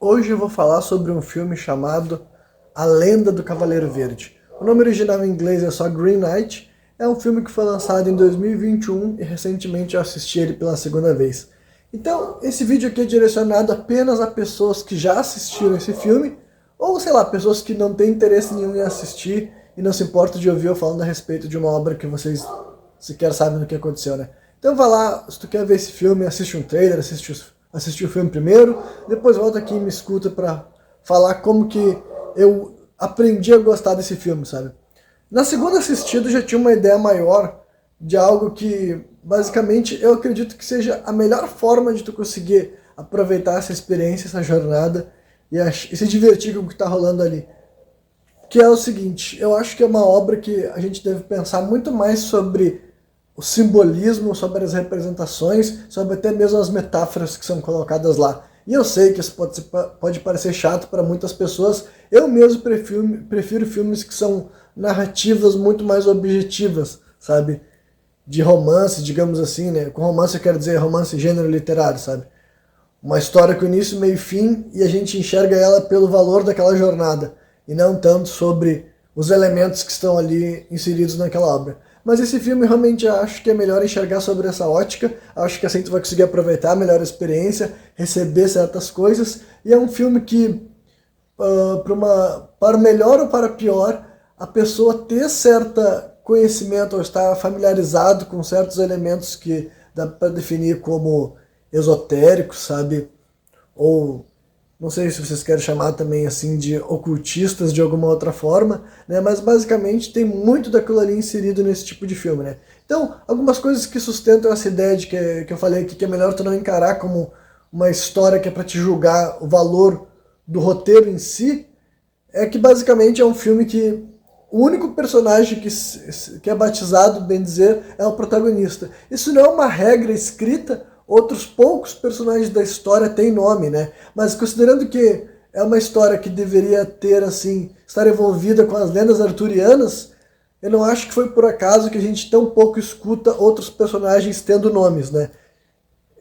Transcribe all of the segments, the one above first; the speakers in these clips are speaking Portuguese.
Hoje eu vou falar sobre um filme chamado A Lenda do Cavaleiro Verde. O nome original em inglês é só Green Knight. É um filme que foi lançado em 2021 e recentemente eu assisti ele pela segunda vez. Então, esse vídeo aqui é direcionado apenas a pessoas que já assistiram esse filme, ou sei lá, pessoas que não têm interesse nenhum em assistir e não se importam de ouvir eu falando a respeito de uma obra que vocês sequer sabem do que aconteceu, né? Então vai lá, se tu quer ver esse filme, assiste um trailer, assiste o filme primeiro, depois volta aqui e me escuta pra falar como que eu aprendi a gostar desse filme, sabe? Na segunda assistida eu já tinha uma ideia maior de algo que, basicamente, eu acredito que seja a melhor forma de tu conseguir aproveitar essa experiência, essa jornada e se divertir com o que tá rolando ali. Que é o seguinte, eu acho que é uma obra que a gente deve pensar muito mais sobre o simbolismo, sobre as representações, sobre até mesmo as metáforas que são colocadas lá. E eu sei que isso pode parecer chato para muitas pessoas, eu mesmo prefiro filmes que são narrativas muito mais objetivas, sabe? De romance, digamos assim, né? Com romance eu quero dizer romance gênero literário, sabe? Uma história com início, meio e fim, e a gente enxerga ela pelo valor daquela jornada, e não tanto sobre os elementos que estão ali inseridos naquela obra. Mas esse filme realmente acho que é melhor enxergar sobre essa ótica, acho que assim tu vai conseguir aproveitar melhor a experiência, receber certas coisas, e é um filme que, para melhor ou para pior, a pessoa ter certo conhecimento ou estar familiarizado com certos elementos que dá para definir como esotéricos, sabe? Ou não sei se vocês querem chamar também assim de ocultistas de alguma outra forma, né? Mas basicamente tem muito daquilo ali inserido nesse tipo de filme, né? Então, algumas coisas que sustentam essa ideia de que eu falei aqui, que é melhor tu não encarar como uma história que é para te julgar o valor do roteiro em si, é que basicamente é um filme que o único personagem que é batizado, bem dizer, é o protagonista. Isso não é uma regra escrita. Outros poucos personagens da história têm nome, né? Mas considerando que é uma história que deveria ter, assim, estar envolvida com as lendas arturianas, eu não acho que foi por acaso que a gente tão pouco escuta outros personagens tendo nomes, né?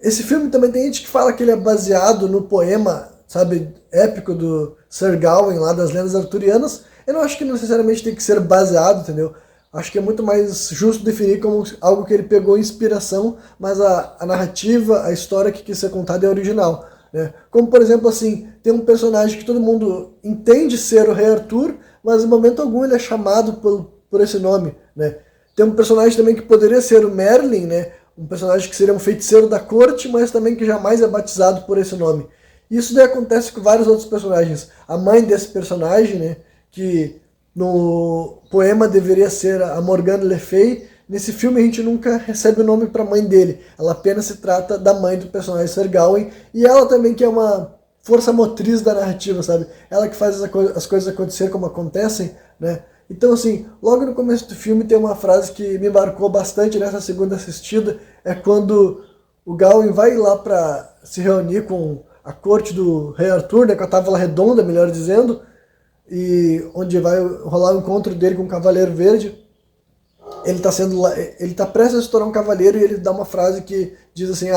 Esse filme também tem gente que fala que ele é baseado no poema, sabe, épico do Sir Gawain, lá das lendas arturianas. Eu não acho que necessariamente tem que ser baseado, entendeu? Acho que é muito mais justo definir como algo que ele pegou inspiração, mas a narrativa, a história que quis ser contada é original, né? Como, por exemplo, assim, tem um personagem que todo mundo entende ser o Rei Arthur, mas em momento algum ele é chamado por esse nome, né? Tem um personagem também que poderia ser o Merlin, né? Um personagem que seria um feiticeiro da corte, mas também que jamais é batizado por esse nome. Isso daí acontece com vários outros personagens. A mãe desse personagem, né? Que no poema deveria ser a Morgana Le Fay. Nesse filme a gente nunca recebe o nome para a mãe dele. Ela apenas se trata da mãe do personagem Sir Gawain. E ela também que é uma força motriz da narrativa, sabe? Ela que faz as coisas acontecer como acontecem, né? Então assim, logo no começo do filme tem uma frase que me marcou bastante nessa segunda assistida. É quando o Gawain vai lá para se reunir com a corte do Rei Arthur, né? Com a Távola Redonda, melhor dizendo, e onde vai rolar o encontro dele com o Cavaleiro Verde. Ele tá prestes a se tornar um cavaleiro e ele dá uma frase que diz assim,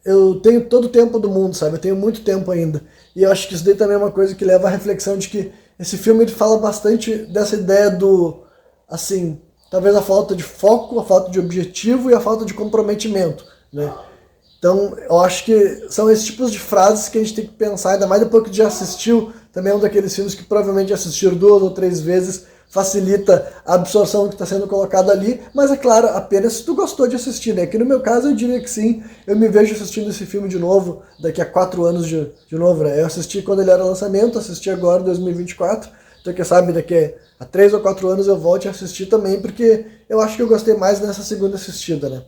eu tenho todo o tempo do mundo, sabe? Eu tenho muito tempo ainda. E eu acho que isso daí também é uma coisa que leva à reflexão de que esse filme ele fala bastante dessa ideia do, assim, talvez a falta de foco, a falta de objetivo e a falta de comprometimento, né? Então, eu acho que são esses tipos de frases que a gente tem que pensar, ainda mais depois que já assistiu. Também é um daqueles filmes que provavelmente assistir 2 ou 3 vezes facilita a absorção que está sendo colocado ali, mas é claro, apenas se tu gostou de assistir, né? Que no meu caso eu diria que sim, eu me vejo assistindo esse filme de novo, daqui a 4 anos de novo, né? Eu assisti quando ele era lançamento, assisti agora em 2024, então quem sabe daqui a 3 ou 4 anos eu volte a assistir também, porque eu acho que eu gostei mais nessa segunda assistida, né?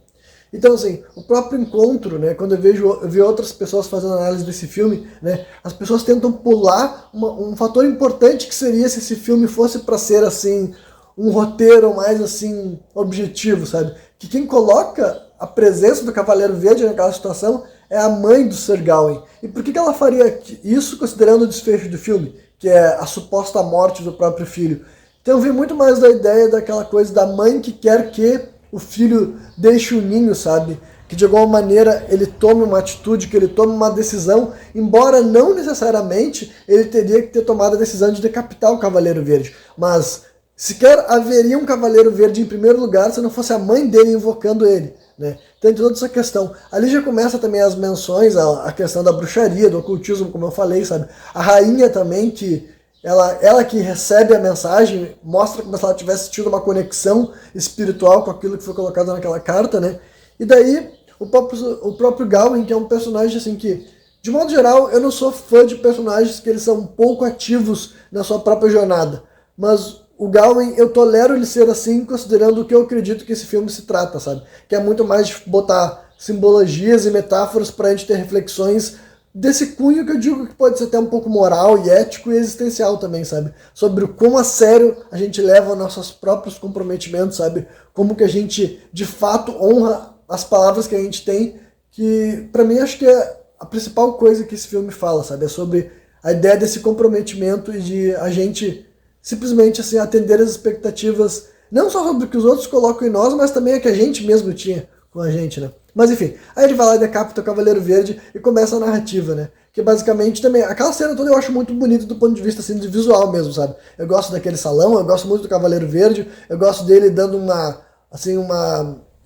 Então, assim, o próprio encontro, né, quando eu vi outras pessoas fazendo análise desse filme, né, as pessoas tentam pular um fator importante que seria se esse filme fosse para ser, assim, um roteiro mais, assim, objetivo, sabe? Que quem coloca a presença do Cavaleiro Verde naquela situação é a mãe do Sir Gawain. E por que ela faria isso considerando o desfecho do filme, que é a suposta morte do próprio filho? Então eu vi muito mais da ideia daquela coisa da mãe que quer que o filho deixa o ninho, sabe? que de alguma maneira ele tome uma atitude, que ele tome uma decisão, embora não necessariamente ele teria que ter tomado a decisão de decapitar o Cavaleiro Verde. Mas sequer haveria um Cavaleiro Verde em primeiro lugar se não fosse a mãe dele invocando ele, né? Tem toda essa questão. Ali já começa também as menções, a questão da bruxaria, do ocultismo, como eu falei, sabe? A rainha também, que ela que recebe a mensagem, mostra como se ela tivesse tido uma conexão espiritual com aquilo que foi colocado naquela carta, né? E daí, o próprio Gawain, que é um personagem assim que, de modo geral, eu não sou fã de personagens que eles são pouco ativos na sua própria jornada. Mas o Gawain, eu tolero ele ser assim, considerando o que eu acredito que esse filme se trata, sabe? Que é muito mais de botar simbologias e metáforas pra gente ter reflexões desse cunho que eu digo que pode ser até um pouco moral e ético e existencial também, sabe? Sobre o quão a sério a gente leva nossos próprios comprometimentos, sabe? Como que a gente, de fato, honra as palavras que a gente tem, que pra mim acho que é a principal coisa que esse filme fala, sabe? É sobre a ideia desse comprometimento e de a gente simplesmente assim atender as expectativas, não só sobre o que os outros colocam em nós, mas também a que a gente mesmo tinha com a gente, né? Mas enfim, aí ele vai lá e decapita o Cavaleiro Verde e começa a narrativa, né? Que basicamente também, aquela cena toda eu acho muito bonita do ponto de vista assim, de visual mesmo, sabe? Eu gosto daquele salão, eu gosto muito do Cavaleiro Verde, eu gosto dele dando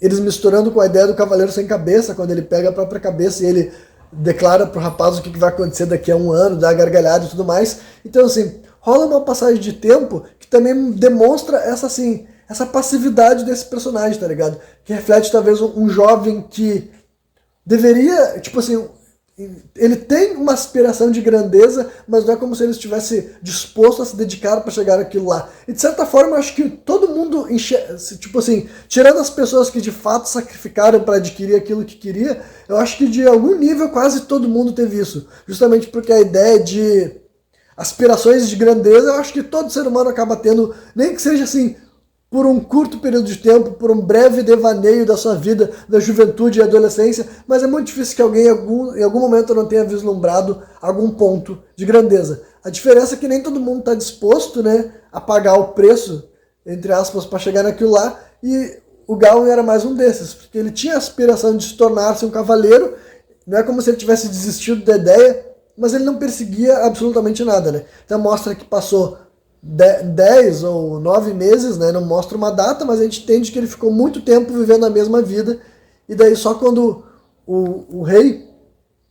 eles misturando com a ideia do Cavaleiro Sem Cabeça, quando ele pega a própria cabeça e ele declara pro rapaz o que vai acontecer daqui a um ano, dá gargalhada e tudo mais. Então assim, rola uma passagem de tempo que também demonstra essa passividade desse personagem, tá ligado? Que reflete talvez um jovem que deveria, tipo assim, ele tem uma aspiração de grandeza, mas não é como se ele estivesse disposto a se dedicar para chegar àquilo lá. E de certa forma, eu acho que todo mundo tipo assim, tirando as pessoas que de fato sacrificaram para adquirir aquilo que queria, eu acho que de algum nível quase todo mundo teve isso. Justamente porque a ideia de aspirações de grandeza, eu acho que todo ser humano acaba tendo, nem que seja assim, por um curto período de tempo, por um breve devaneio da sua vida, da juventude e adolescência, mas é muito difícil que alguém em algum momento não tenha vislumbrado algum ponto de grandeza. A diferença é que nem todo mundo está disposto, né, a pagar o preço, entre aspas, para chegar naquilo lá, e o Gawain era mais um desses, porque ele tinha a aspiração de se tornar-se um cavaleiro, não é como se ele tivesse desistido da ideia, mas ele não perseguia absolutamente nada, né? Então mostra que passou 10 ou 9 meses, né? Não mostra uma data, mas a gente entende que ele ficou muito tempo vivendo a mesma vida, e daí só quando o rei,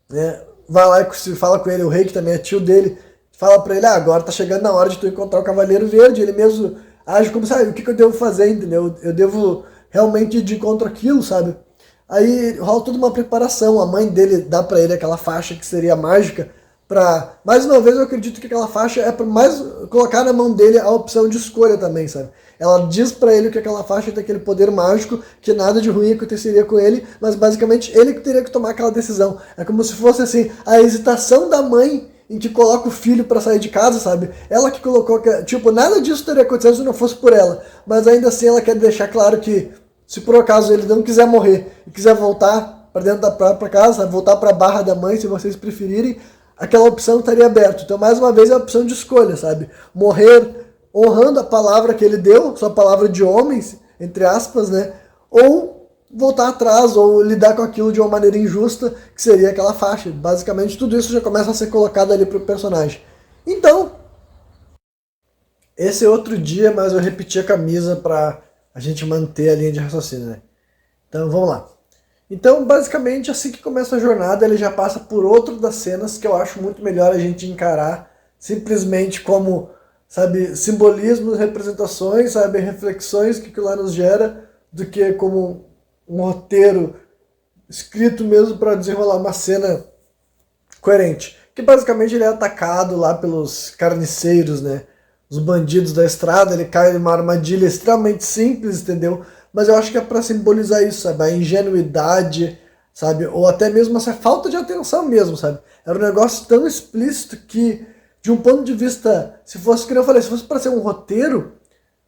né, vai lá e se fala com ele, o rei que também é tio dele, fala pra ele, agora tá chegando na hora de tu encontrar o Cavaleiro Verde, ele mesmo age como, sabe, o que eu devo fazer, entendeu? Eu devo realmente ir de encontro àquilo, sabe? Aí rola toda uma preparação, a mãe dele dá pra ele aquela faixa que seria mágica, pra, mais uma vez eu acredito que aquela faixa é pra mais colocar na mão dele a opção de escolha também, sabe? Ela diz pra ele que aquela faixa tem aquele poder mágico, que nada de ruim aconteceria com ele, mas basicamente ele que teria que tomar aquela decisão. É como se fosse assim, a hesitação da mãe em que coloca o filho pra sair de casa, sabe? Ela que colocou, tipo, nada disso teria acontecido se não fosse por ela, mas ainda assim ela quer deixar claro que se por acaso ele não quiser morrer e quiser voltar para dentro da própria casa, sabe? Voltar para a barra da mãe, se vocês preferirem, aquela opção estaria aberta. Então, mais uma vez, é a opção de escolha, sabe? Morrer honrando a palavra que ele deu, sua palavra de homens, entre aspas, né? Ou voltar atrás, ou lidar com aquilo de uma maneira injusta, que seria aquela faixa. Basicamente, tudo isso já começa a ser colocado ali pro personagem. Então, esse é outro dia, mas eu repeti a camisa para a gente manter a linha de raciocínio, né? Então, vamos lá. Então, basicamente, assim que começa a jornada, ele já passa por outro das cenas que eu acho muito melhor a gente encarar simplesmente como, sabe, simbolismos, representações, sabe, reflexões que aquilo lá nos gera, do que como um roteiro escrito mesmo para desenrolar uma cena coerente. Que basicamente ele é atacado lá pelos carniceiros, né? Os bandidos da estrada, ele cai numa armadilha extremamente simples, entendeu? Mas eu acho que é para simbolizar isso, sabe? A ingenuidade, sabe? Ou até mesmo essa falta de atenção mesmo, sabe? Era um negócio tão explícito que, de um ponto de vista, se fosse, como eu falei, se fosse para ser um roteiro,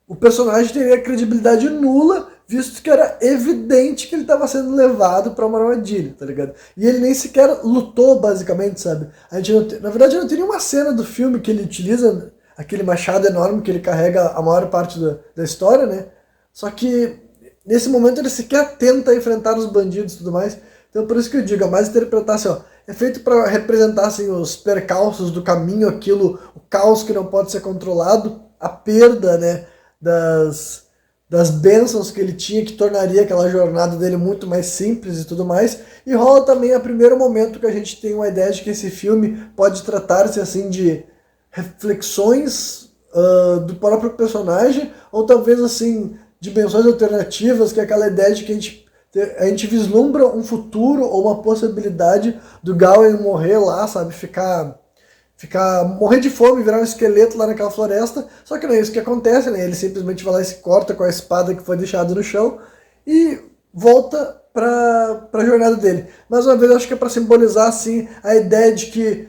o personagem teria credibilidade nula, visto que era evidente que ele estava sendo levado para uma armadilha, tá ligado? E ele nem sequer lutou, basicamente, sabe? A gente não na verdade, não tem nenhuma cena do filme que ele utiliza aquele machado enorme que ele carrega a maior parte da história, né? Só que nesse momento ele sequer tenta enfrentar os bandidos e tudo mais. Então por isso que eu digo, é mais interpretar assim, ó, é feito para representar assim, os percalços do caminho, aquilo, o caos que não pode ser controlado, a perda, né, das bênçãos que ele tinha, que tornaria aquela jornada dele muito mais simples e tudo mais. E rola também o primeiro momento que a gente tem uma ideia de que esse filme pode tratar-se assim de reflexões do próprio personagem, ou talvez assim dimensões alternativas, que é aquela ideia de que a gente vislumbra um futuro ou uma possibilidade do Gawain morrer lá, sabe, morrer de fome, virar um esqueleto lá naquela floresta. Só que não é isso que acontece, né? Ele simplesmente vai lá e se corta com a espada que foi deixada no chão e volta para a jornada dele. Mais uma vez, eu acho que é para simbolizar assim a ideia de que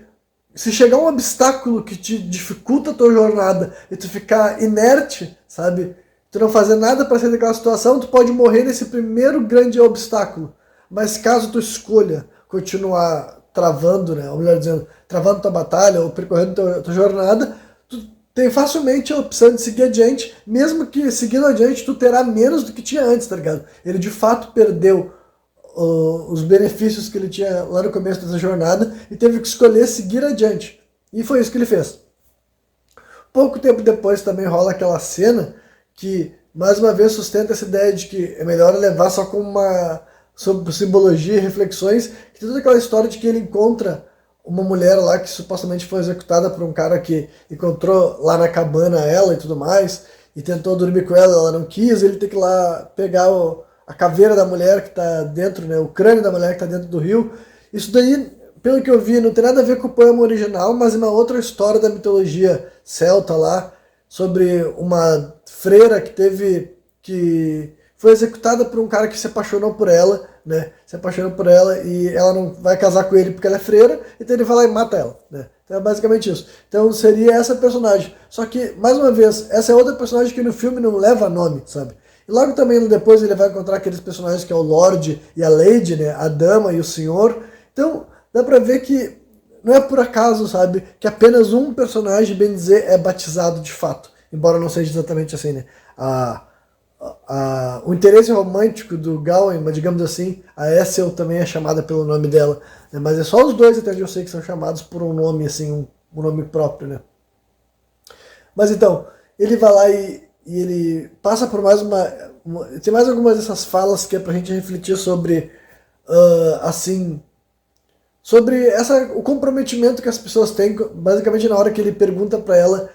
se chegar um obstáculo que te dificulta a tua jornada e tu ficar inerte, sabe? Tu não fazer nada para sair daquela situação, tu pode morrer nesse primeiro grande obstáculo. Mas caso tu escolha continuar travando, né, ou melhor dizendo, travando tua batalha ou percorrendo tua jornada, tu tem facilmente a opção de seguir adiante, mesmo que seguindo adiante tu terá menos do que tinha antes, tá ligado? Ele de fato perdeu os benefícios que ele tinha lá no começo dessa jornada e teve que escolher seguir adiante. E foi isso que ele fez. Pouco tempo depois também rola aquela cena que, mais uma vez, sustenta essa ideia de que é melhor levar só com uma sobre simbologia e reflexões, que tem toda aquela história de que ele encontra uma mulher lá que supostamente foi executada por um cara que encontrou lá na cabana ela e tudo mais, e tentou dormir com ela, ela não quis, ele tem que ir lá pegar a caveira da mulher que está dentro, né, o crânio da mulher que está dentro do rio. Isso daí, pelo que eu vi, não tem nada a ver com o poema original, mas é uma outra história da mitologia celta lá, sobre uma freira que foi executada por um cara que se apaixonou por ela, né? Se apaixonou por ela e ela não vai casar com ele porque ela é freira, então ele vai lá e mata ela, né? Então é basicamente isso. Então seria essa personagem. Só que, mais uma vez, essa é outra personagem que no filme não leva nome, sabe? E logo também depois ele vai encontrar aqueles personagens que é o Lorde e a Lady, né? A Dama e o Senhor. Então dá pra ver que não é por acaso, sabe, que apenas um personagem, bem dizer, é batizado de fato. Embora não seja exatamente assim, né? O interesse romântico do Gawain, mas digamos assim, a Essel também é chamada pelo nome dela. Né? Mas é só os dois, até onde eu sei, que são chamados por um nome, assim, um nome próprio, né? Mas então, ele vai lá e ele passa por mais tem mais algumas dessas falas que é pra gente refletir sobre, assim, sobre o comprometimento que as pessoas têm, basicamente na hora que ele pergunta para ela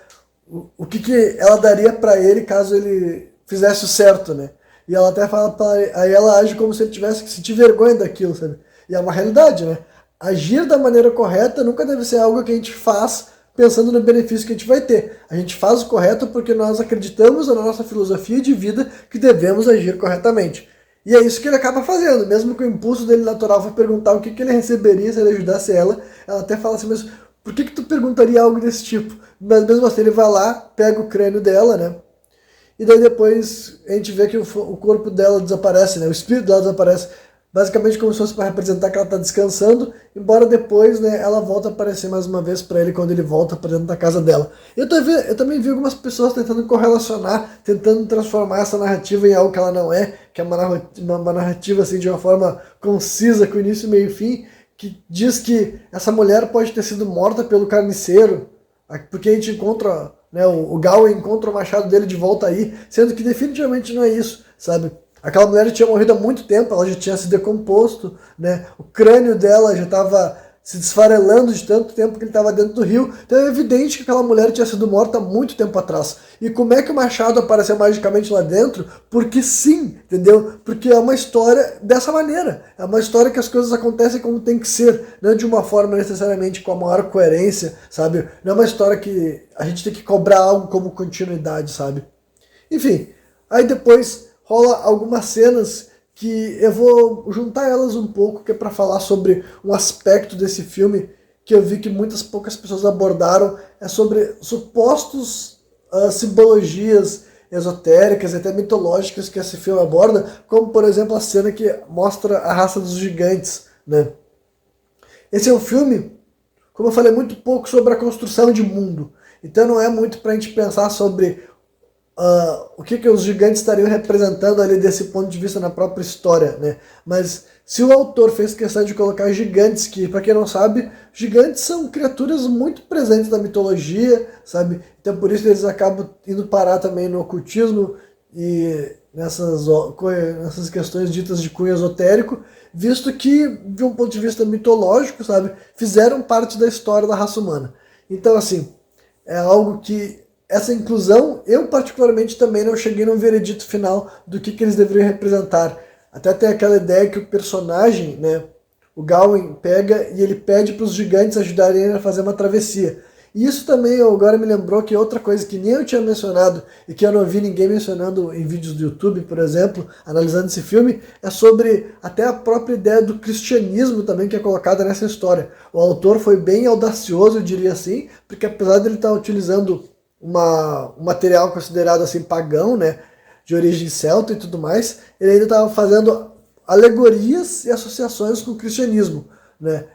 o que ela daria para ele caso ele fizesse o certo, né? E ela até fala aí ela age como se ele tivesse que sentir vergonha daquilo, sabe? E é uma realidade, né? Agir da maneira correta nunca deve ser algo que a gente faz pensando no benefício que a gente vai ter. A gente faz o correto porque nós acreditamos na nossa filosofia de vida que devemos agir corretamente. E é isso que ele acaba fazendo, mesmo que o impulso dele natural foi perguntar o que ele receberia se ele ajudasse ela até fala assim, mas por que tu perguntaria algo desse tipo? Mas mesmo assim ele vai lá, pega o crânio dela, né? E daí depois a gente vê que o corpo dela desaparece, né? O espírito dela desaparece, basicamente como se fosse para representar que ela está descansando, embora depois, né, ela volta a aparecer mais uma vez para ele quando ele volta para dentro da casa dela. Eu também vi algumas pessoas tentando correlacionar, tentando transformar essa narrativa em algo que ela não é, que é uma narrativa assim, de uma forma concisa, com início, meio e fim, que diz que essa mulher pode ter sido morta pelo carniceiro, porque a gente encontra, né, o Gawain encontra o machado dele de volta aí, sendo que definitivamente não é isso, sabe? Aquela mulher já tinha morrido há muito tempo, ela já tinha se decomposto, né? O crânio dela já estava se desfarelando de tanto tempo que ele estava dentro do rio. Então é evidente que aquela mulher tinha sido morta há muito tempo atrás. E como é que o machado apareceu magicamente lá dentro? Porque sim, entendeu? Porque é uma história dessa maneira. É uma história que as coisas acontecem como tem que ser, não de uma forma necessariamente com a maior coerência, sabe? Não é uma história que a gente tem que cobrar algo como continuidade, sabe? Enfim, aí depois rola algumas cenas que eu vou juntar elas um pouco, que é para falar sobre um aspecto desse filme que eu vi que poucas pessoas abordaram, é sobre supostos simbologias esotéricas e até mitológicas que esse filme aborda, como por exemplo a cena que mostra a raça dos gigantes, né? Esse é um filme, como eu falei, muito pouco sobre a construção de mundo, então não é muito para a gente pensar sobre o que os gigantes estariam representando ali desse ponto de vista na própria história, né? Mas se o autor fez questão de colocar gigantes, que, para quem não sabe, gigantes são criaturas muito presentes na mitologia, sabe? Então por isso eles acabam indo parar também no ocultismo e nessas questões ditas de cunho esotérico, visto que, de um ponto de vista mitológico, sabe, fizeram parte da história da raça humana. Então, assim, é algo que essa inclusão, eu particularmente também não cheguei no veredito final do que eles deveriam representar. Até tem aquela ideia que o personagem, né, o Gawain, pega e ele pede para os gigantes ajudarem ele a fazer uma travessia. E isso também agora me lembrou que outra coisa que nem eu tinha mencionado e que eu não vi ninguém mencionando em vídeos do YouTube, por exemplo, analisando esse filme, é sobre até a própria ideia do cristianismo também que é colocada nessa história. O autor foi bem audacioso, eu diria assim, porque apesar de ele estar utilizando um material considerado assim pagão, né, de origem celta e tudo mais, ele ainda estava fazendo alegorias e associações com o cristianismo, né?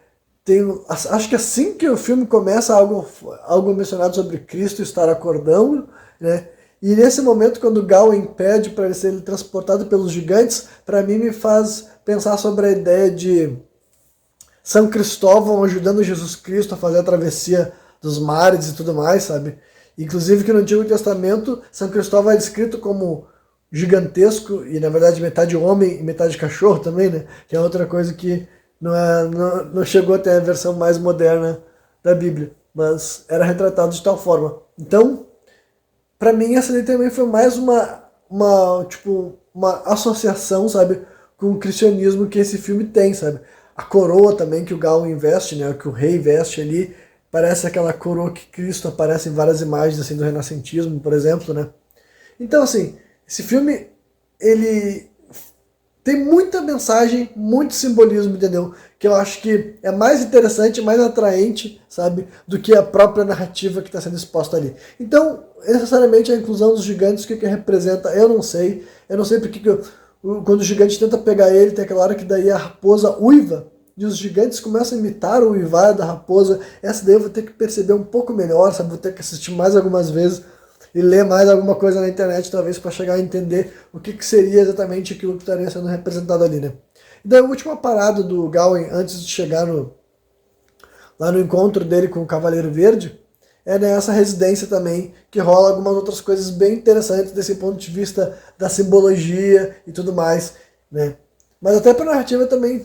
Acho que assim que o filme começa, algo mencionado sobre Cristo estar acordando, né? E nesse momento, quando Gawain pede para ele ser transportado pelos gigantes, para mim me faz pensar sobre a ideia de São Cristóvão ajudando Jesus Cristo a fazer a travessia dos mares e tudo mais, sabe? Inclusive que no Antigo Testamento, São Cristóvão é descrito como gigantesco e na verdade metade homem e metade cachorro também, né? Que é outra coisa que não chegou até a versão mais moderna da Bíblia, mas era retratado de tal forma. Então, para mim, essa daí também foi mais uma associação, sabe, com o cristianismo que esse filme tem, sabe? A coroa também que o Gawain veste, né, que o rei veste ali, parece aquela coroa que Cristo aparece em várias imagens assim do renascentismo, por exemplo, né? Então, assim, esse filme, ele tem muita mensagem, muito simbolismo, entendeu? Que eu acho que é mais interessante, mais atraente, sabe? Do que a própria narrativa que está sendo exposta ali. Então, necessariamente a inclusão dos gigantes, o que representa, eu não sei. Eu não sei porque quando o gigante tenta pegar ele, tem aquela hora que daí a raposa uiva, e os gigantes começam a imitar o uivar da raposa. Essa daí eu vou ter que perceber um pouco melhor, sabe? Vou ter que assistir mais algumas vezes e ler mais alguma coisa na internet, talvez, para chegar a entender o que seria exatamente aquilo que estaria sendo representado ali, né? E daí a última parada do Gawain, antes de chegar lá no encontro dele com o Cavaleiro Verde, é nessa residência também, que rola algumas outras coisas bem interessantes desse ponto de vista da simbologia e tudo mais, né? Mas até para a narrativa também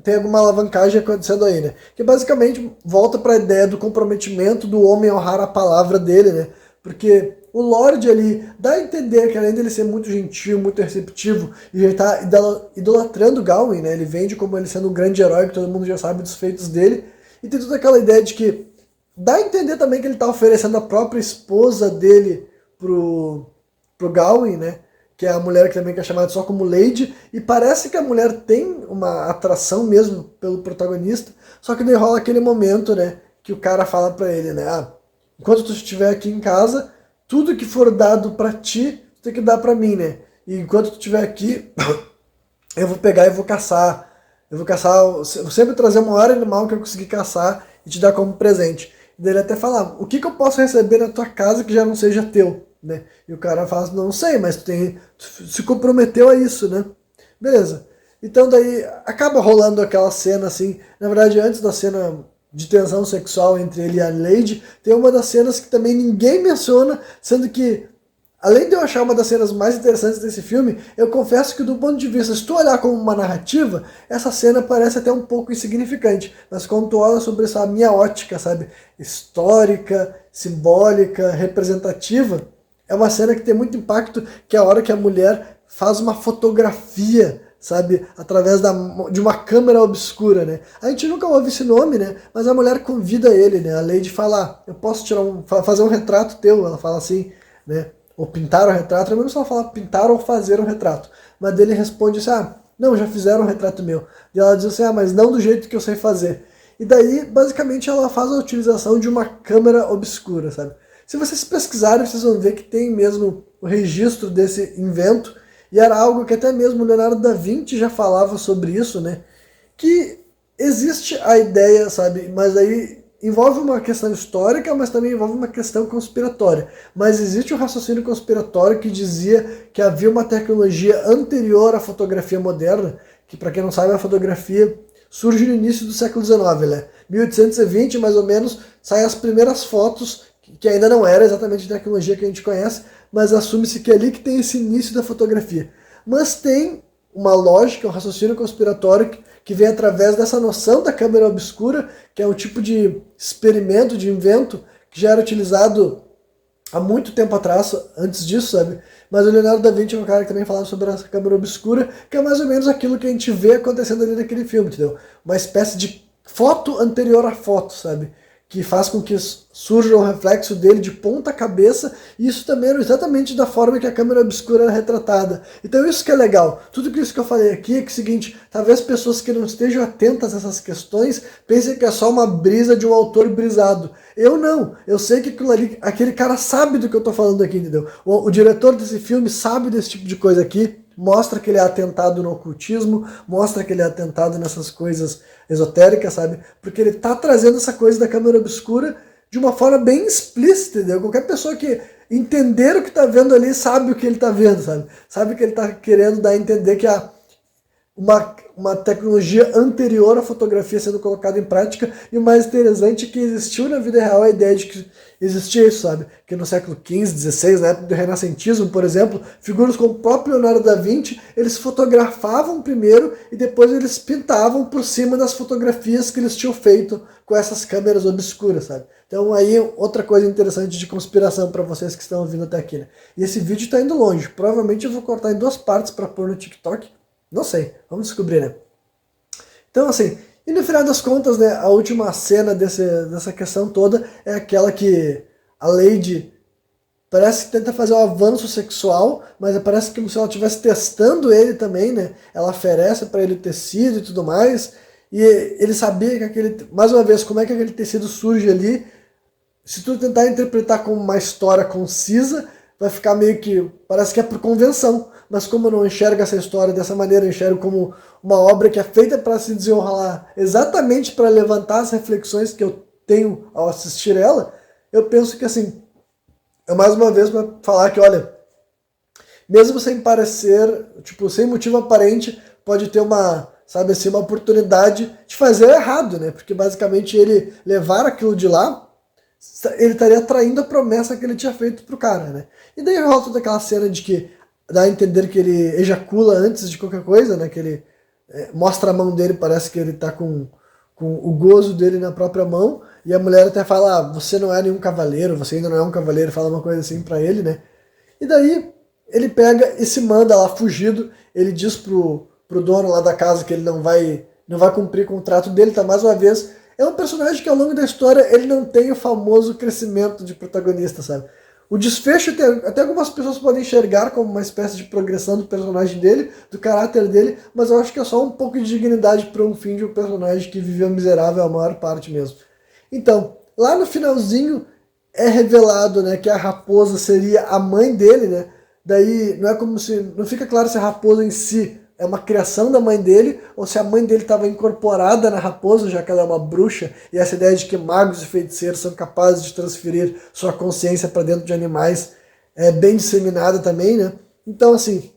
tem alguma alavancagem acontecendo aí, né? Que basicamente volta para a ideia do comprometimento do homem a honrar a palavra dele, né? Porque o Lorde ali dá a entender que além dele ser muito gentil, muito receptivo, e ele tá idolatrando Gawain, né? Ele vende como ele sendo um grande herói, que todo mundo já sabe dos feitos dele. E tem toda aquela ideia de que dá a entender também que ele tá oferecendo a própria esposa dele pro Gawain, né? Que é a mulher que também é chamada só como Lady, e parece que a mulher tem uma atração mesmo pelo protagonista, só que daí rola aquele momento, né? Que o cara fala pra ele, né? Ah, enquanto tu estiver aqui em casa, tudo que for dado pra ti, tu tem que dar pra mim, né? E enquanto tu estiver aqui, eu vou pegar e vou caçar. Eu vou vou sempre trazer o maior animal que eu conseguir caçar e te dar como presente. E daí ele até fala, o que eu posso receber na tua casa que já não seja teu, né? E o cara fala, não sei, mas tu se comprometeu a isso, né? Beleza. Então daí acaba rolando aquela cena assim, na verdade antes da cena de tensão sexual entre ele e a Lady, tem uma das cenas que também ninguém menciona, sendo que, além de eu achar uma das cenas mais interessantes desse filme, eu confesso que do ponto de vista, se tu olhar como uma narrativa, essa cena parece até um pouco insignificante, mas quando tu olha sobre essa minha ótica, sabe, histórica, simbólica, representativa, é uma cena que tem muito impacto, que é a hora que a mulher faz uma fotografia, sabe, através de uma câmera obscura, né? A gente nunca ouve esse nome, né? Mas a mulher convida ele, né? A Lady fala, eu posso fazer um retrato teu, ela fala assim, né? Ou pintar um retrato, eu não lembro se ela fala pintar ou fazer um retrato. Mas dele responde assim, ah, não, já fizeram um retrato meu. E ela diz assim, ah, mas não do jeito que eu sei fazer. E daí, basicamente, ela faz a utilização de uma câmera obscura, sabe? Se vocês pesquisarem, vocês vão ver que tem mesmo o registro desse invento, e era algo que até mesmo Leonardo da Vinci já falava sobre isso, né? Que existe a ideia, sabe? Mas aí envolve uma questão histórica, mas também envolve uma questão conspiratória. Mas existe um raciocínio conspiratório que dizia que havia uma tecnologia anterior à fotografia moderna, que para quem não sabe, a fotografia surge no início do século XIX, né? 1820 mais ou menos, saem as primeiras fotos, que ainda não era exatamente a tecnologia que a gente conhece, mas assume-se que é ali que tem esse início da fotografia. Mas tem uma lógica, um raciocínio conspiratório que vem através dessa noção da câmera obscura, que é um tipo de experimento, de invento, que já era utilizado há muito tempo atrás, antes disso, sabe? Mas o Leonardo da Vinci é um cara que também falava sobre essa câmera obscura, que é mais ou menos aquilo que a gente vê acontecendo ali naquele filme, entendeu? Uma espécie de foto anterior à foto, sabe? Que faz com que surja um reflexo dele de ponta cabeça, e isso também era exatamente da forma que a câmera obscura era retratada. Então isso que é legal. Tudo isso que eu falei aqui é que é o seguinte, talvez pessoas que não estejam atentas a essas questões pensem que é só uma brisa de um autor brisado. Eu não. Eu sei que aquilo ali, aquele cara sabe do que eu tô falando aqui, entendeu? O diretor desse filme sabe desse tipo de coisa aqui, mostra que ele é atentado no ocultismo, mostra que ele é atentado nessas coisas esotéricas, sabe? Porque ele tá trazendo essa coisa da câmera obscura de uma forma bem explícita, entendeu? Qualquer pessoa que entender o que tá vendo ali sabe o que ele tá vendo, sabe? Sabe que ele tá querendo dar a entender que há uma tecnologia anterior à fotografia sendo colocada em prática, e o mais interessante é que existiu na vida real a ideia de que existia isso, sabe? Que no século XV, XVI, na época do renascentismo, por exemplo, figuras como o próprio Leonardo da Vinci, eles fotografavam primeiro e depois eles pintavam por cima das fotografias que eles tinham feito com essas câmeras obscuras, sabe? Então aí outra coisa interessante de conspiração para vocês que estão ouvindo até aqui, né? E esse vídeo está indo longe, provavelmente eu vou cortar em 2 partes para pôr no TikTok, não sei, vamos descobrir, né? Então, assim, e no final das contas, né, a última cena dessa questão toda é aquela que a Lady parece que tenta fazer um avanço sexual, mas parece como se ela estivesse testando ele também, né? Ela oferece para ele tecido e tudo mais, e ele sabia que aquele, mais uma vez, como é que aquele tecido surge ali. Se tu tentar interpretar como uma história concisa, vai ficar meio que, parece que é por convenção, mas como eu não enxergo essa história dessa maneira, eu enxergo como uma obra que é feita para se desenrolar exatamente para levantar as reflexões que eu tenho ao assistir ela, eu penso que assim, é mais uma vez para falar que, olha, mesmo sem parecer, tipo, sem motivo aparente, pode ter uma, sabe assim, uma oportunidade de fazer errado, né? Porque basicamente ele levar aquilo de lá, ele estaria traindo a promessa que ele tinha feito pro cara, né? E daí rola toda aquela cena de que dá a entender que ele ejacula antes de qualquer coisa, né? Que ele mostra a mão dele, parece que ele tá com o gozo dele na própria mão, e a mulher até fala, ah, você não é nenhum cavaleiro, você ainda não é um cavaleiro, fala uma coisa assim pra ele, né? E daí ele pega e se manda lá fugido, ele diz pro dono lá da casa que ele não vai cumprir o contrato dele, tá mais uma vez. É um personagem que ao longo da história ele não tem o famoso crescimento de protagonista, sabe? O desfecho até algumas pessoas podem enxergar como uma espécie de progressão do personagem dele, do caráter dele, mas eu acho que é só um pouco de dignidade para um fim de um personagem que viveu miserável a maior parte mesmo. Então, lá no finalzinho é revelado, né, que a raposa seria a mãe dele, né? Daí não é como se, não fica claro se a raposa em si é uma criação da mãe dele, ou se a mãe dele estava incorporada na raposa, já que ela é uma bruxa, e essa ideia de que magos e feiticeiros são capazes de transferir sua consciência para dentro de animais é bem disseminada também, né? Então, assim,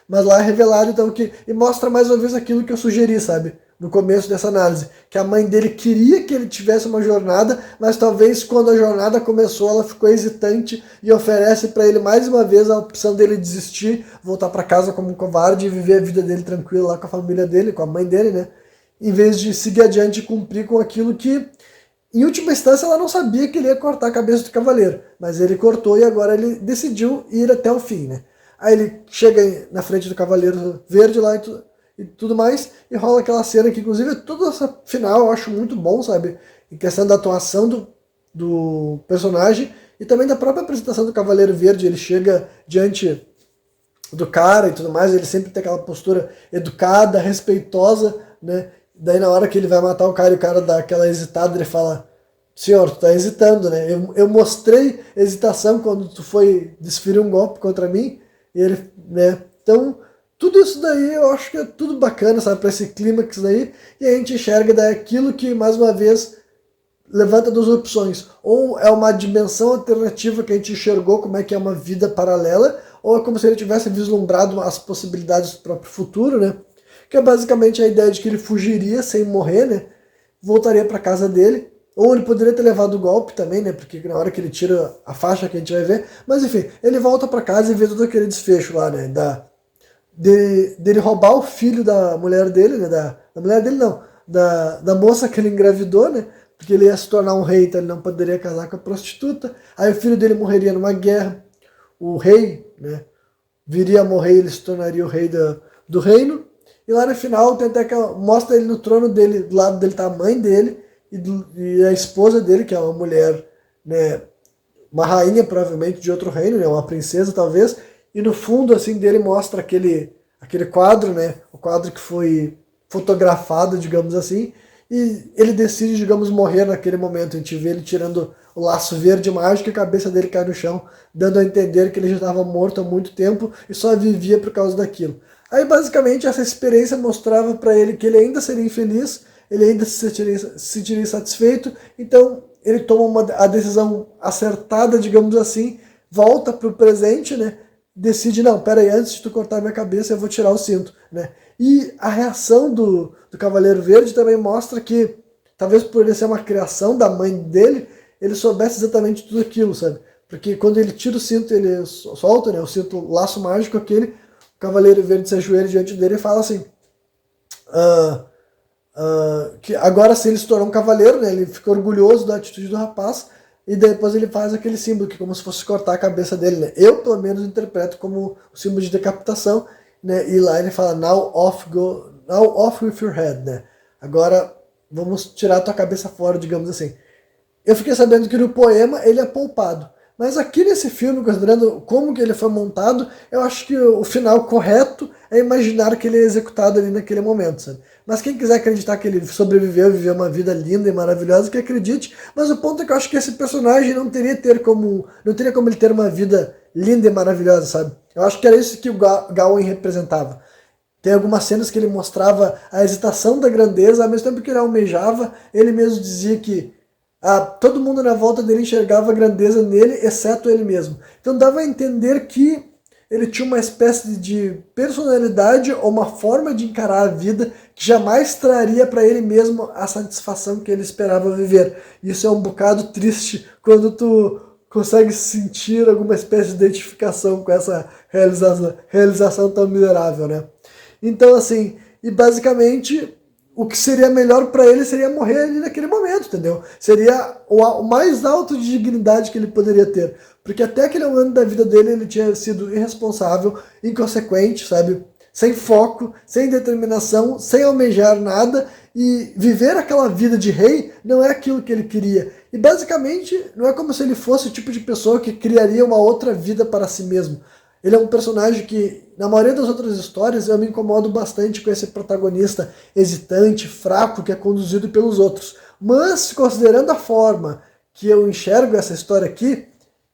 mas lá é revelado, então, que, e mostra mais uma vez aquilo que eu sugeri, sabe? No começo dessa análise, que a mãe dele queria que ele tivesse uma jornada, mas talvez quando a jornada começou ela ficou hesitante e oferece para ele mais uma vez a opção dele desistir, voltar para casa como um covarde e viver a vida dele tranquilo lá com a família dele, com a mãe dele, né? Em vez de seguir adiante e cumprir com aquilo que, em última instância, ela não sabia que ele ia cortar a cabeça do cavaleiro, mas ele cortou e agora ele decidiu ir até o fim, né? Aí ele chega na frente do Cavaleiro Verde lá e tudo mais, e rola aquela cena que, inclusive, toda essa final eu acho muito bom, sabe? Em questão da atuação do personagem e também da própria apresentação do Cavaleiro Verde. Ele chega diante do cara e tudo mais, ele sempre tem aquela postura educada, respeitosa, né? Daí na hora que ele vai matar o cara e o cara dá aquela hesitada, ele fala: senhor, tu tá hesitando, né? Eu mostrei hesitação quando tu foi desferir um golpe contra mim, e ele, né? Então, tudo isso daí eu acho que é tudo bacana, sabe? Pra esse clímax daí, e a gente enxerga daí aquilo que, mais uma vez, levanta duas opções. Ou é uma dimensão alternativa que a gente enxergou como é que é uma vida paralela, ou é como se ele tivesse vislumbrado as possibilidades do próprio futuro, né? Que é basicamente a ideia de que ele fugiria sem morrer, né? Voltaria para casa dele. Ou ele poderia ter levado o golpe também, né? Porque na hora que ele tira a faixa que a gente vai ver. Mas enfim, ele volta para casa e vê todo aquele desfecho lá, né? Dele roubar o filho da mulher dele, né? Da mulher dele não. Da moça que ele engravidou, né? Porque ele ia se tornar um rei, então ele não poderia casar com a prostituta. Aí o filho dele morreria numa guerra. O rei, né? Viria a morrer e ele se tornaria o rei do reino. E lá no final tem até que mostra ele no trono dele, do lado dele tá a mãe dele e a esposa dele, que é uma mulher, né, uma rainha provavelmente de outro reino, né, uma princesa talvez, e no fundo assim dele mostra aquele quadro, né, o quadro que foi fotografado, digamos assim, e ele decide, digamos, morrer naquele momento. A gente vê ele tirando o laço verde mágico e a cabeça dele cai no chão, dando a entender que ele já estava morto há muito tempo e só vivia por causa daquilo. Aí basicamente essa experiência mostrava para ele que ele ainda seria infeliz, ele ainda se sentiria insatisfeito, então ele toma a decisão acertada, digamos assim, volta para o presente, né? Decide, não, pera aí, antes de tu cortar minha cabeça eu vou tirar o cinto, né? E a reação do Cavaleiro Verde também mostra que, talvez por ele ser uma criação da mãe dele, ele soubesse exatamente tudo aquilo, sabe? Porque quando ele tira o cinto, ele solta, né, o cinto, o laço mágico aquele, o Cavaleiro Verde se ajoelha diante dele e fala assim, que agora sim ele se tornou um cavaleiro, né, ele fica orgulhoso da atitude do rapaz, e depois ele faz aquele símbolo, que é como se fosse cortar a cabeça dele, né? Eu, pelo menos, interpreto como o símbolo de decapitação, né? E lá ele fala, now off with your head, né? Agora vamos tirar a tua cabeça fora, digamos assim. Eu fiquei sabendo que no poema ele é poupado. Mas aqui nesse filme, considerando como que ele foi montado, eu acho que o final correto é imaginar que ele é executado ali naquele momento, sabe? Mas quem quiser acreditar que ele sobreviveu, viveu uma vida linda e maravilhosa, que acredite. Mas o ponto é que eu acho que esse personagem não teria como ele ter uma vida linda e maravilhosa, sabe? Eu acho que era isso que o Gawain representava. Tem algumas cenas que ele mostrava a hesitação da grandeza, ao mesmo tempo que ele almejava, ele mesmo dizia que todo mundo na volta dele enxergava a grandeza nele, exceto ele mesmo. Então dava a entender que ele tinha uma espécie de personalidade ou uma forma de encarar a vida que jamais traria para ele mesmo a satisfação que ele esperava viver. Isso é um bocado triste quando tu consegue sentir alguma espécie de identificação com essa realização tão miserável, né? Então, assim, e basicamente o que seria melhor para ele seria morrer ali naquele momento, entendeu? Seria o mais alto de dignidade que ele poderia ter. Porque até aquele momento da vida dele ele tinha sido irresponsável, inconsequente, sabe? Sem foco, sem determinação, sem almejar nada, e viver aquela vida de rei não é aquilo que ele queria. E basicamente não é como se ele fosse o tipo de pessoa que criaria uma outra vida para si mesmo. Ele é um personagem que, na maioria das outras histórias, eu me incomodo bastante com esse protagonista hesitante, fraco, que é conduzido pelos outros. Mas, considerando a forma que eu enxergo essa história aqui,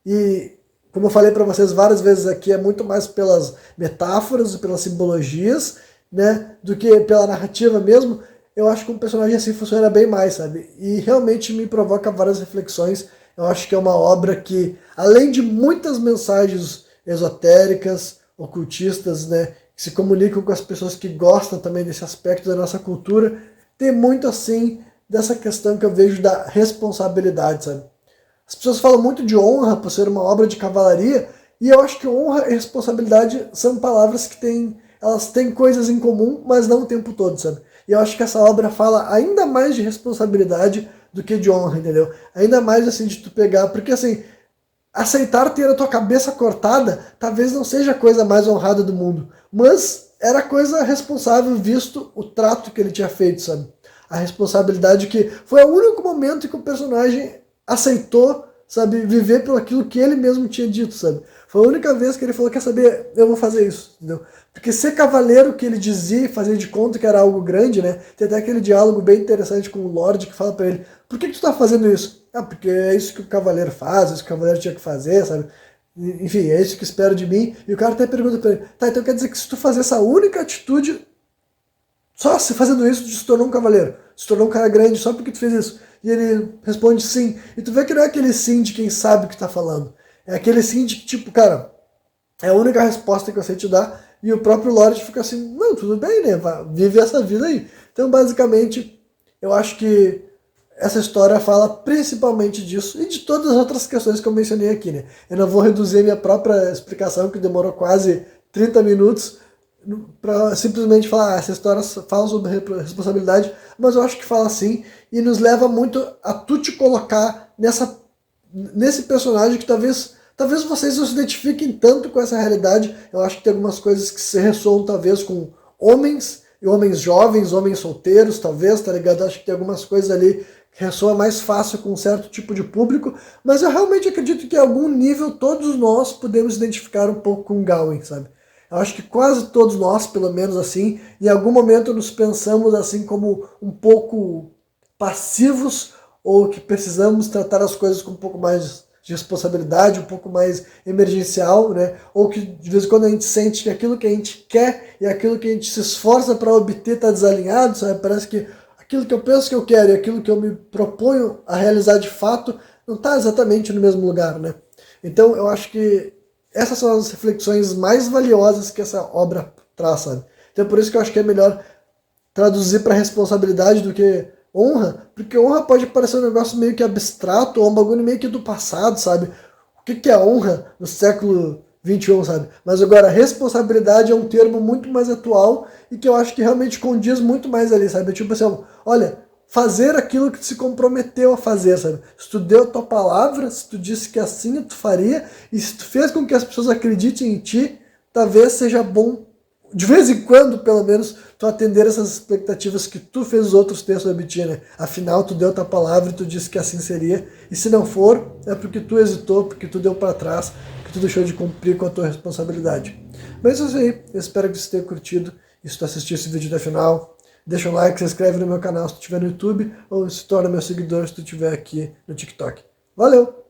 e como eu falei para vocês várias vezes aqui, é muito mais pelas metáforas e pelas simbologias, né, do que pela narrativa mesmo, eu acho que um personagem assim funciona bem mais, sabe? E realmente me provoca várias reflexões. Eu acho que é uma obra que, além de muitas mensagens esotéricas, ocultistas, né, que se comunicam com as pessoas que gostam também desse aspecto da nossa cultura, tem muito assim dessa questão que eu vejo da responsabilidade, sabe? As pessoas falam muito de honra por ser uma obra de cavalaria, e eu acho que honra e responsabilidade são palavras que elas têm coisas em comum, mas não o tempo todo, sabe? E eu acho que essa obra fala ainda mais de responsabilidade do que de honra, entendeu? Ainda mais assim de tu pegar, porque assim, aceitar ter a tua cabeça cortada talvez não seja a coisa mais honrada do mundo, mas era coisa responsável visto o trato que ele tinha feito, sabe? A responsabilidade que foi o único momento em que o personagem aceitou, sabe, viver pelo aquilo que ele mesmo tinha dito, sabe? Foi a única vez que ele falou, quer saber, eu vou fazer isso, entendeu? Porque ser cavaleiro que ele dizia e fazia de conta que era algo grande, né? Tem até aquele diálogo bem interessante com o Lorde que fala pra ele, por que tu tá fazendo isso? Porque é isso que o cavaleiro faz, isso que o cavaleiro tinha que fazer, sabe? Enfim, é isso que espero de mim. E o cara até pergunta pra ele, tá, então quer dizer que se tu fazer essa única atitude, só se fazendo isso, tu se tornou um cavaleiro, se tornou um cara grande só porque tu fez isso. E ele responde sim. E tu vê que não é aquele sim de quem sabe o que tá falando. É aquele sim de que, tipo, cara, é a única resposta que eu sei te dar. E o próprio Lorde fica assim, não, tudo bem, né? Vive essa vida aí. Então, basicamente, eu acho que essa história fala principalmente disso e de todas as outras questões que eu mencionei aqui, né? Eu não vou reduzir a minha própria explicação, que demorou quase 30 minutos, para simplesmente falar, essa história fala sobre responsabilidade, mas eu acho que fala sim e nos leva muito a tu te colocar nesse personagem que talvez vocês não se identifiquem tanto com essa realidade. Eu acho que tem algumas coisas que se ressoam talvez com homens e homens jovens, homens solteiros, talvez, tá ligado? Eu acho que tem algumas coisas ali que ressoa mais fácil com um certo tipo de público, mas eu realmente acredito que em algum nível todos nós podemos identificar um pouco com Gawain, sabe? Eu acho que quase todos nós, pelo menos assim, em algum momento nos pensamos assim como um pouco passivos ou que precisamos tratar as coisas com um pouco mais de responsabilidade, um pouco mais emergencial, né? Ou que de vez em quando a gente sente que aquilo que a gente quer e aquilo que a gente se esforça para obter está desalinhado, sabe? Parece que aquilo que eu penso que eu quero e aquilo que eu me proponho a realizar de fato não está exatamente no mesmo lugar, né? Então eu acho que essas são as reflexões mais valiosas que essa obra traz, sabe? Então por isso que eu acho que é melhor traduzir para responsabilidade do que honra, porque honra pode parecer um negócio meio que abstrato ou um bagulho meio que do passado, sabe? O que é honra no século XXI, sabe? Mas agora, responsabilidade é um termo muito mais atual e que eu acho que realmente condiz muito mais ali, sabe? Tipo assim, olha, fazer aquilo que tu se comprometeu a fazer, sabe? Se tu deu a tua palavra, se tu disse que assim tu faria, e se tu fez com que as pessoas acreditem em ti, talvez seja bom, de vez em quando, pelo menos, tu atender essas expectativas que tu fez os outros ter sobre ti, né? Afinal, tu deu a tua palavra e tu disse que assim seria, e se não for, é porque tu hesitou, porque tu deu para trás, porque tu deixou de cumprir com a tua responsabilidade. Mas é isso aí, eu espero que você tenha curtido, e se tu assistiu esse vídeo até o final, deixa um like, se inscreve no meu canal se tu estiver no YouTube, ou se torna meu seguidor se tu estiver aqui no TikTok. Valeu!